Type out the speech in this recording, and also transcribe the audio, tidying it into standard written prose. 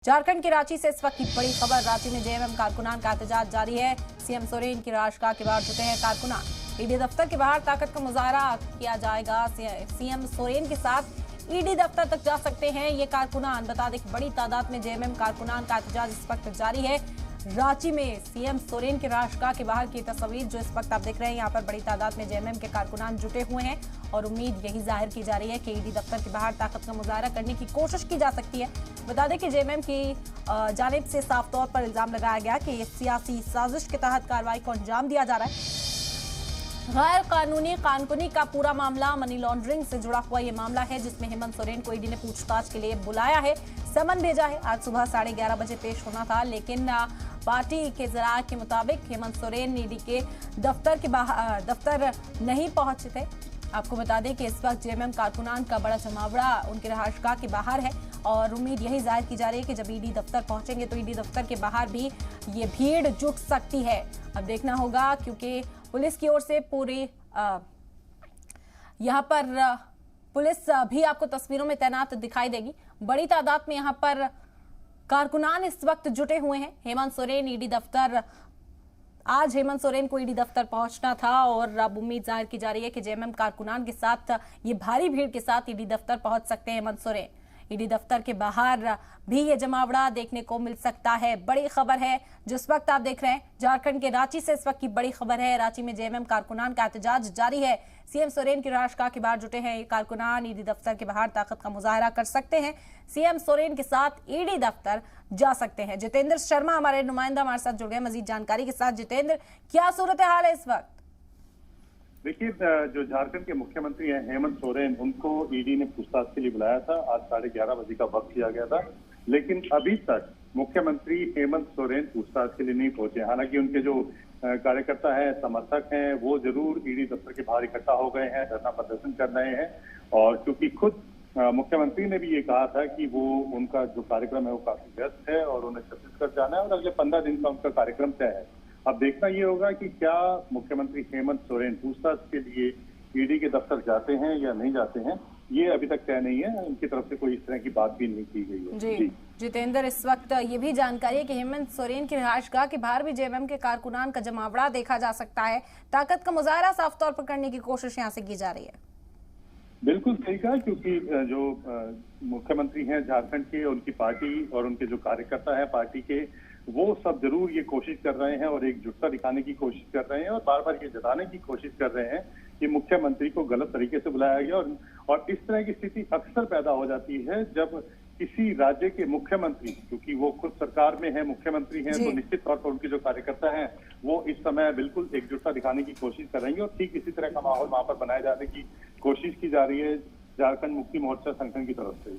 झारखंड के रांची से इस वक्त की बड़ी खबर। रांची में जेएमएम कारकुनान का एहतजाज जारी है। सीएम सोरेन की राजगाह के बाहर जुटे हैं कारकुनान। ईडी दफ्तर के बाहर ताकत का मुजाहरा किया जाएगा। सीएम सोरेन के साथ ईडी दफ्तर तक जा सकते हैं ये कारकुनान। बता दें कि बड़ी तादाद में जेएमएम कारकुनान का एहतजाज इस वक्त जारी है। रांची में सीएम सोरेन के राजगाह के बाहर की तस्वीर जो इस वक्त आप देख रहे हैं, यहाँ पर बड़ी तादाद में जेएमएम के कारकुनान जुटे हुए हैं और उम्मीद यही जाहिर की जा रही है कि ईडी दफ्तर के बाहर ताकत का मुजाहरा करने की कोशिश की जा सकती है। बता दें कि जेएमएम की जानिब से साफ तौर पर इल्जाम लगाया गया कि सियासी साजिश के तहत कार्रवाई को अंजाम दिया जा रहा है। गैर कानूनी कानकुनी का पूरा मामला मनी लॉन्ड्रिंग से जुड़ा हुआ ये मामला है, जिसमें हेमंत सोरेन को ईडी ने पूछताछ के लिए बुलाया है, समन भेजा है। आज सुबह 11:30 बजे पेश होना था, लेकिन पार्टी के जराये के मुताबिक हेमंत सोरेन ईडी के दफ्तर नहीं पहुंचे थे। आपको बता दें कि इस वक्त जेएमएम कारकुनान का बड़ा जमावड़ा उनके रहायशगाह के बाहर है और उम्मीद यही जाहिर की जा रही है कि जब ईडी दफ्तर पहुंचेंगे तो ईडी दफ्तर के बाहर भी ये भीड़ जुट सकती है। अब देखना होगा, क्योंकि पुलिस की ओर से पूरी यहाँ पर पुलिस भी आपको तस्वीरों में तैनात दिखाई देगी। बड़ी तादाद में यहाँ पर कारकुनान इस वक्त जुटे हुए हैं। हेमंत सोरेन ईडी दफ्तर आज हेमंत सोरेन को ईडी दफ्तर पहुंचना था और अब उम्मीद जाहिर की जा रही है कि जेएमएम कारकुनान के साथ ये भारी भीड़ के साथ ईडी दफ्तर पहुंच सकते हैं हेमंत सोरेन। ईडी दफ्तर के बाहर भी ये जमावड़ा देखने को मिल सकता है। बड़ी खबर है जिस वक्त आप देख रहे हैं, झारखंड के रांची से इस वक्त की बड़ी खबर है। रांची में जेएमएम कारकुनान का एहतजाज जारी है। सीएम सोरेन की राजगाह के बाहर जुटे हैं ये कारकुनान। ईडी दफ्तर के बाहर ताकत का मुजाहरा कर सकते हैं। सीएम सोरेन के साथ ईडी दफ्तर जा सकते हैं। जितेंद्र शर्मा हमारे नुमाइंदा हमारे साथ जुड़ गए मजीद जानकारी के साथ। जितेंद्र, क्या सूरत हाल है इस वक्त? देखिए, जो झारखंड के मुख्यमंत्री हैं हेमंत सोरेन, उनको ईडी ने पूछताछ के लिए बुलाया था। आज 11:30 बजे का वक्त दिया गया था, लेकिन अभी तक मुख्यमंत्री हेमंत सोरेन पूछताछ के लिए नहीं पहुंचे। हालांकि उनके जो कार्यकर्ता हैं, समर्थक हैं, वो जरूर ईडी दफ्तर के बाहर इकट्ठा हो गए हैं, धरना प्रदर्शन कर रहे हैं। और क्योंकि खुद मुख्यमंत्री ने भी ये कहा था कि वो उनका जो कार्यक्रम है वो काफी व्यस्त है और उन्हें छत्तीसगढ़ जाना है और अगले 15 दिन का उनका कार्यक्रम तय है। अब देखना ये होगा कि क्या मुख्यमंत्री हेमंत सोरेन पूछताछ के लिए ईडी के दफ्तर जाते हैं या नहीं जाते हैं, ये अभी तक तय नहीं है। उनकी तरफ से कोई इस तरह की बात भी नहीं की गई है। जी जितेंद्र, इस वक्त ये भी जानकारी है कि हेमंत सोरेन की रिहायशगाह के बाहर भी जेएमएम के कारकुनान का जमावड़ा देखा जा सकता है। ताकत का मुजाहरा साफ तौर पर करने की कोशिश यहाँ से की जा रही है। बिल्कुल सही कहा, क्योंकि जो मुख्यमंत्री हैं झारखंड के, उनकी पार्टी और उनके जो कार्यकर्ता हैं पार्टी के, वो सब जरूर ये कोशिश कर रहे हैं और एकजुटता दिखाने की कोशिश कर रहे हैं और बार बार ये जताने की कोशिश कर रहे हैं कि मुख्यमंत्री को गलत तरीके से बुलाया गया। और इस तरह की स्थिति अक्सर पैदा हो जाती है जब किसी राज्य के मुख्यमंत्री, क्योंकि वो खुद सरकार में है, मुख्यमंत्री हैं, तो निश्चित तौर पर उनके जो कार्यकर्ता हैं वो इस समय बिल्कुल एकजुटता दिखाने की कोशिश कर रहे हैं और ठीक इसी तरह का माहौल वहां पर बनाए जाने की कोशिश की जा रही है झारखंड मुक्ति मोर्चा संगठन की तरफ से।